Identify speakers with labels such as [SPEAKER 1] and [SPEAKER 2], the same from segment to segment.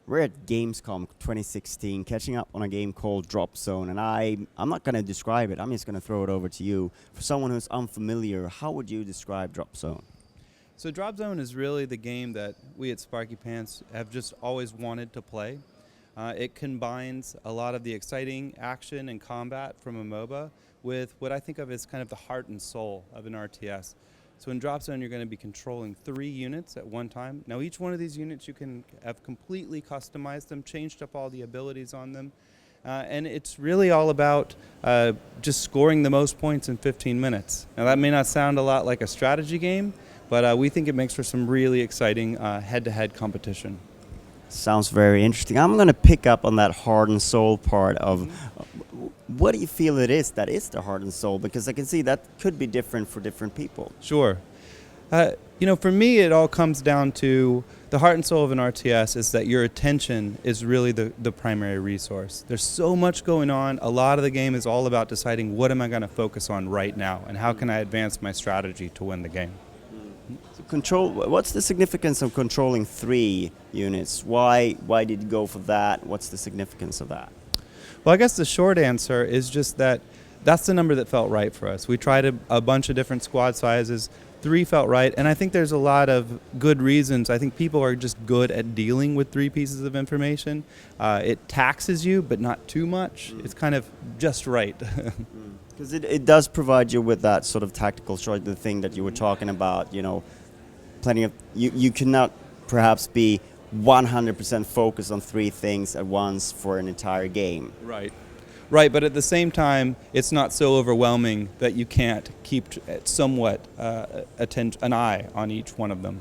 [SPEAKER 1] We're at Gamescom 2016, catching up on a game called DropZone, and I'm not going to describe it. I'm just going to throw it over to you. For someone who's unfamiliar, how would you describe DropZone?
[SPEAKER 2] So DropZone is really the game that we at Sparky Pants have just always wanted to play. It combines a lot of the exciting action and combat from a MOBA with what I think of as kind of the heart and soul of an RTS. So in DropZone, you're going to be controlling 3 units at one time. Now, each one of these units, you can have completely customized them, changed up all the abilities on them. And it's really all about just scoring the most points in 15 minutes. Now, that may not sound a lot like a strategy game, but we think it makes for some really exciting head-to-head competition.
[SPEAKER 1] Sounds very interesting. I'm going to pick up on that heart and soul part of what do you feel it is that is the heart and soul? Because I can see that could be different for different people.
[SPEAKER 2] Sure. For me, it all comes down to the heart and soul of an RTS is that your attention is really the primary resource. There's so much going on. A lot of the game is all about deciding what am I going to focus on right now and how can I advance my strategy to win the game.
[SPEAKER 1] So what's the significance of controlling 3 units? Why did you go for that? What's the significance of that?
[SPEAKER 2] Well, I guess the short answer is just that that's the number that felt right for us. We tried a bunch of different squad sizes. 3 felt right, and I think there's a lot of good reasons. I think people are just good at dealing with 3 pieces of information. It taxes you, but not too much. It's kind of just right.
[SPEAKER 1] Because it does provide you with that sort of tactical choice, the thing that you were talking about, plenty of, you cannot perhaps be 100% focused on 3 things at once for an entire game.
[SPEAKER 2] Right, but at the same time, it's not so overwhelming that you can't keep somewhat an eye on each one of them.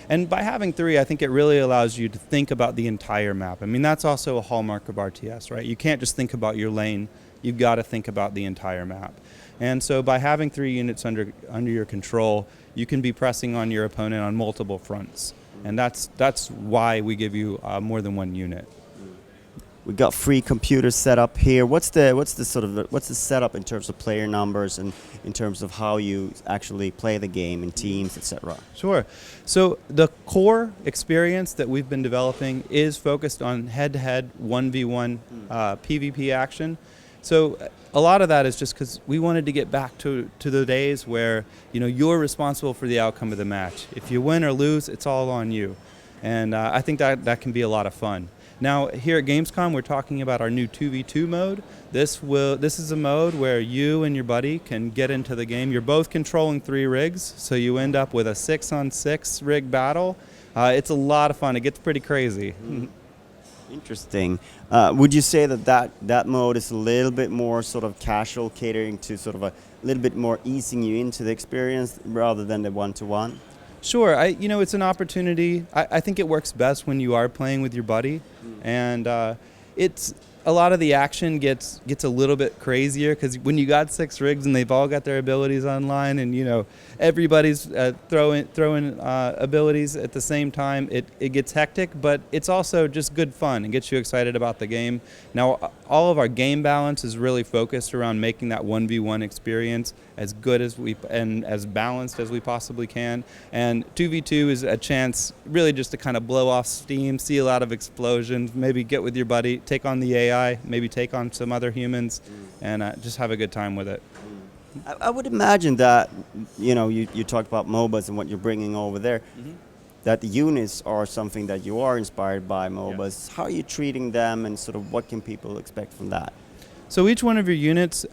[SPEAKER 2] And by having 3, I think it really allows you to think about the entire map. I mean, that's also a hallmark of RTS, right? You can't just think about your lane. You've got to think about the entire map. And so by having 3 units under your control, you can be pressing on your opponent on multiple fronts. And that's why we give you more than 1 unit.
[SPEAKER 1] We got free computers set up here. What's the setup in terms of player numbers and in terms of how you actually play the game in teams, etc.?
[SPEAKER 2] Sure. So the core experience that we've been developing is focused on head-to-head 1v1 PvP action. So a lot of that is just because we wanted to get back to the days where you're responsible for the outcome of the match. If you win or lose, it's all on you, and I think that can be a lot of fun. Now here at Gamescom, we're talking about our new 2v2 mode. This is a mode where you and your buddy can get into the game. You're both controlling 3 rigs, so you end up with a 6-on-6 rig battle. It's a lot of fun. It gets pretty crazy.
[SPEAKER 1] Interesting. Would you say that mode is a little bit more sort of casual, catering to sort of a little bit more easing you into the experience rather than the 1-to-1?
[SPEAKER 2] Sure. It's an opportunity. I think it works best when you are playing with your buddy, and it's a lot of the action gets a little bit crazier because when you got 6 rigs and they've all got their abilities online, and everybody's throwing abilities at the same time, it gets hectic. But it's also just good fun and gets you excited about the game. Now, all of our game balance is really focused around making that 1v1 experience as good and as balanced as we possibly can. And 2v2 is a chance really just to kind of blow off steam, see a lot of explosions, maybe get with your buddy, take on the AI, maybe take on some other humans, and just have a good time with it.
[SPEAKER 1] I would imagine that, you talked about MOBAs and what you're bringing over there, that the units are something that you are inspired by MOBAs. Yeah. How are you treating them, and sort of what can people expect from that?
[SPEAKER 2] So each one of your units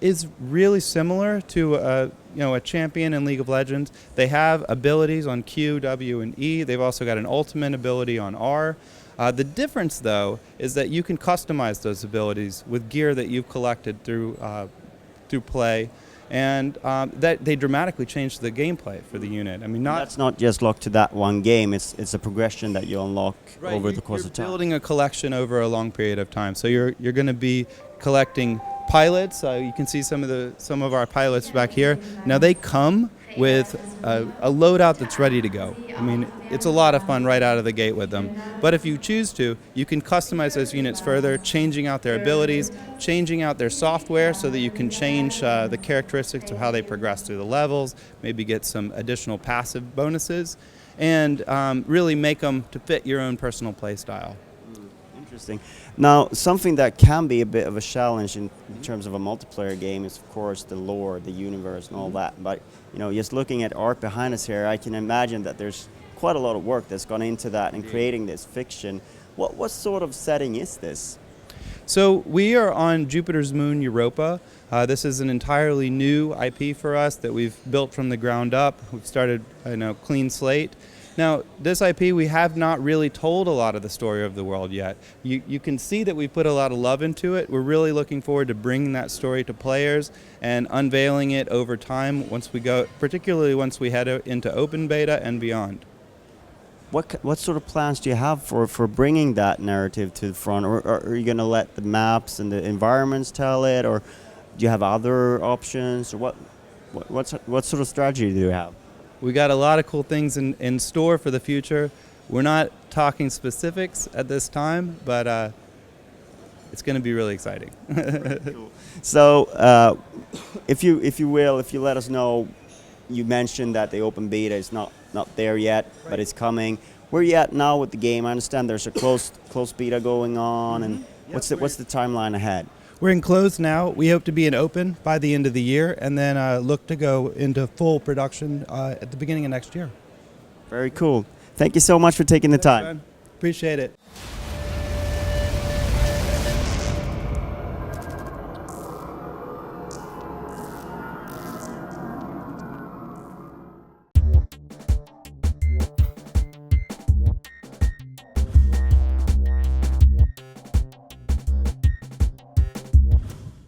[SPEAKER 2] is really similar to a champion in League of Legends. They have abilities on Q, W, and E. They've also got an ultimate ability on R. The difference, though, is that you can customize those abilities with gear that you've collected through play, and that they dramatically change the gameplay for the unit. I mean,
[SPEAKER 1] that's not just locked to that one game. It's a progression that you unlock over the course of time.
[SPEAKER 2] You're building a collection over a long period of time. So you're going to be collecting pilots. You can see some of our pilots back here. Now they come with a loadout that's ready to go. I mean, it's a lot of fun right out of the gate with them. But if you choose to, you can customize those units further, changing out their abilities, changing out their software so that you can change the characteristics of how they progress through the levels, maybe get some additional passive bonuses, and really make them to fit your own personal play style.
[SPEAKER 1] Interesting. Now, something that can be a bit of a challenge in terms of a multiplayer game is, of course, the lore, the universe, and all that. But just looking at art behind us here, I can imagine that there's quite a lot of work that's gone into that and creating this fiction. What sort of setting is this?
[SPEAKER 2] So we are on Jupiter's moon, Europa. This is an entirely new IP for us that we've built from the ground up. We've started clean slate. Now, this IP, we have not really told a lot of the story of the world yet. You can see that we put a lot of love into it. We're really looking forward to bringing that story to players and unveiling it over time particularly once we head into open beta and beyond.
[SPEAKER 1] What sort of plans do you have for bringing that narrative to the front? Or are you going to let the maps and the environments tell it? Or do you have other options? Or what sort of strategy do you have?
[SPEAKER 2] We got a lot of cool things in store for the future. We're not talking specifics at this time, but it's going to be really exciting.
[SPEAKER 1] Cool. So, if you let us know, you mentioned that the open beta is not there yet, right, but it's coming. Where are you at now with the game? I understand there's a close beta going on, and what's the timeline ahead?
[SPEAKER 2] We're in closed now. We hope to be in open by the end of the year, and then look to go into full production at the beginning of next year.
[SPEAKER 1] Very cool. Thank you so much for taking the time.
[SPEAKER 2] Appreciate it.